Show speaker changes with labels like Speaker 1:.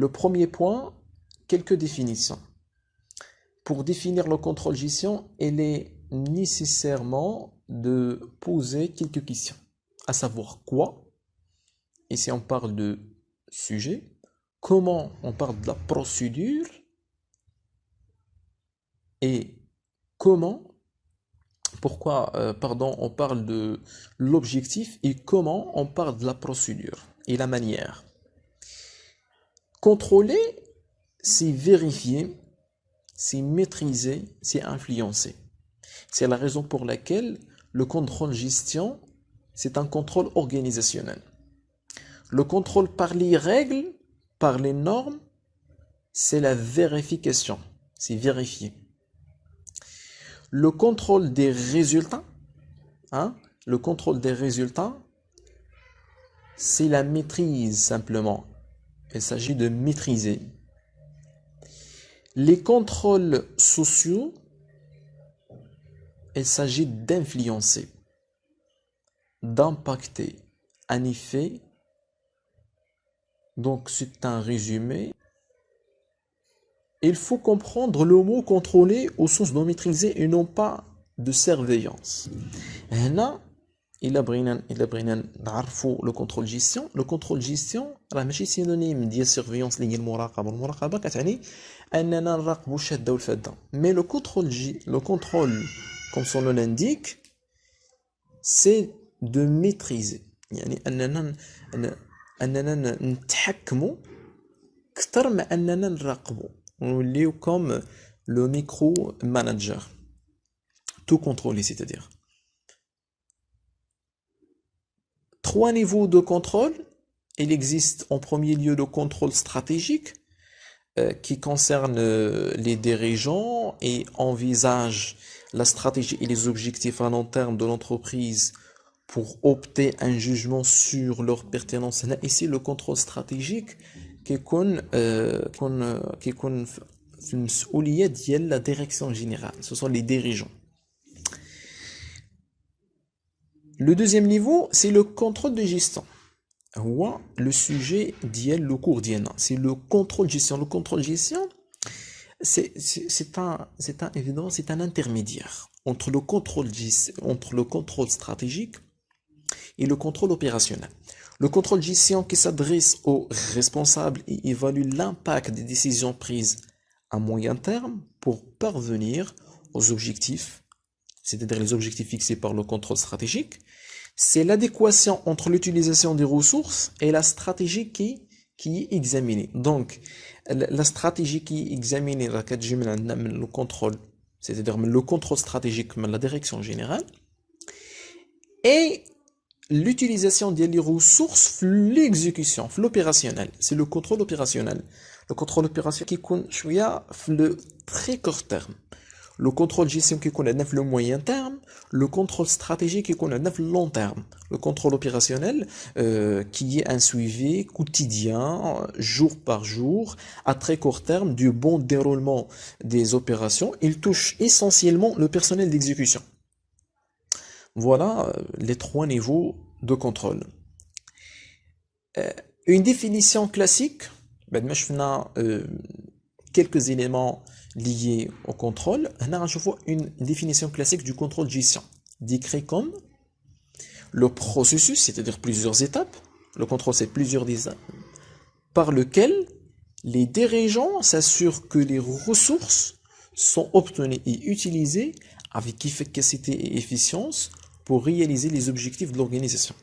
Speaker 1: Le premier point, quelques définitions. Pour définir le contrôle-gestion, il est nécessairement de poser quelques questions. À savoir quoi? Ici, on parle de sujet. Comment? On parle de la procédure. Et comment? Pourquoi, on parle de l'objectif et comment on parle de la procédure et la manière. Contrôler, c'est vérifier, c'est maîtriser, c'est influencer. C'est la raison pour laquelle le contrôle gestion, c'est un contrôle organisationnel. Le contrôle par les règles, par les normes, c'est la vérification, c'est vérifier. Le contrôle des résultats, le contrôle des résultats, c'est la maîtrise simplement. Il s'agit de maîtriser. Les contrôles sociaux, il s'agit d'influencer, d'impacter. En effet, donc c'est un résumé. Il faut comprendre le mot contrôler au sens de maîtriser et non pas de surveillance. هنا إلا بغينا نعرفوا le contrôle gestion. Le contrôle gestion راه ماشي سينونيم ديال surveillance اللي هي المراقبة. المراقبة كتعني أننا نراقبوا الشادة والفادة. Mais le contrôle, comme son nom l'indique, c'est de maîtriser. يعني أننا نتحكموا أكثر ما أننا نراقبوا. ونوليو comme le micro-manager. Tout contrôler, c'est-à-dire. 3 niveaux de contrôle. Il existe en premier lieu le contrôle stratégique qui concerne les dirigeants et envisage la stratégie et les objectifs à long terme de l'entreprise pour opter un jugement sur leur pertinence. Ici, le contrôle stratégique كيكون في المسؤولية ديال la direction générale. Ce sont les dirigeants. Le deuxième niveau, c'est le contrôle de gestion. هو le sujet ديال le cours ديالنا. C'est le contrôle de gestion. Le contrôle de gestion, c'est un intermédiaire entre le contrôle stratégique et le contrôle opérationnel. Le contrôle de gestion qui s'adresse aux responsables et évalue l'impact des décisions prises à moyen terme pour parvenir aux objectifs, c'est-à-dire les objectifs fixés par le contrôle stratégique. C'est l'adéquation entre l'utilisation des ressources et la stratégie qui est examinée. Donc, la stratégie qui est examinée, le contrôle, c'est-à-dire le contrôle stratégique, la direction générale, et l'utilisation des ressources, l'exécution, l'opérationnel. C'est le contrôle opérationnel. Le contrôle opérationnel qui est le très court terme. Le contrôle de gestion qui est le moyen terme. Le contrôle stratégique qui est le long terme. Le contrôle opérationnel qui est un suivi quotidien, jour par jour, à très court terme, du bon déroulement des opérations. Il touche essentiellement le personnel d'exécution. Voilà les 3 niveaux de contrôle. Une définition classique, quelques éléments liés au contrôle. Je vois une définition classique du contrôle de gestion, décrit comme le processus, c'est-à-dire plusieurs étapes. Le contrôle, c'est plusieurs étapes par lequel les dirigeants s'assurent que les ressources sont obtenues et utilisées avec efficacité et efficience pour réaliser les objectifs de l'organisation.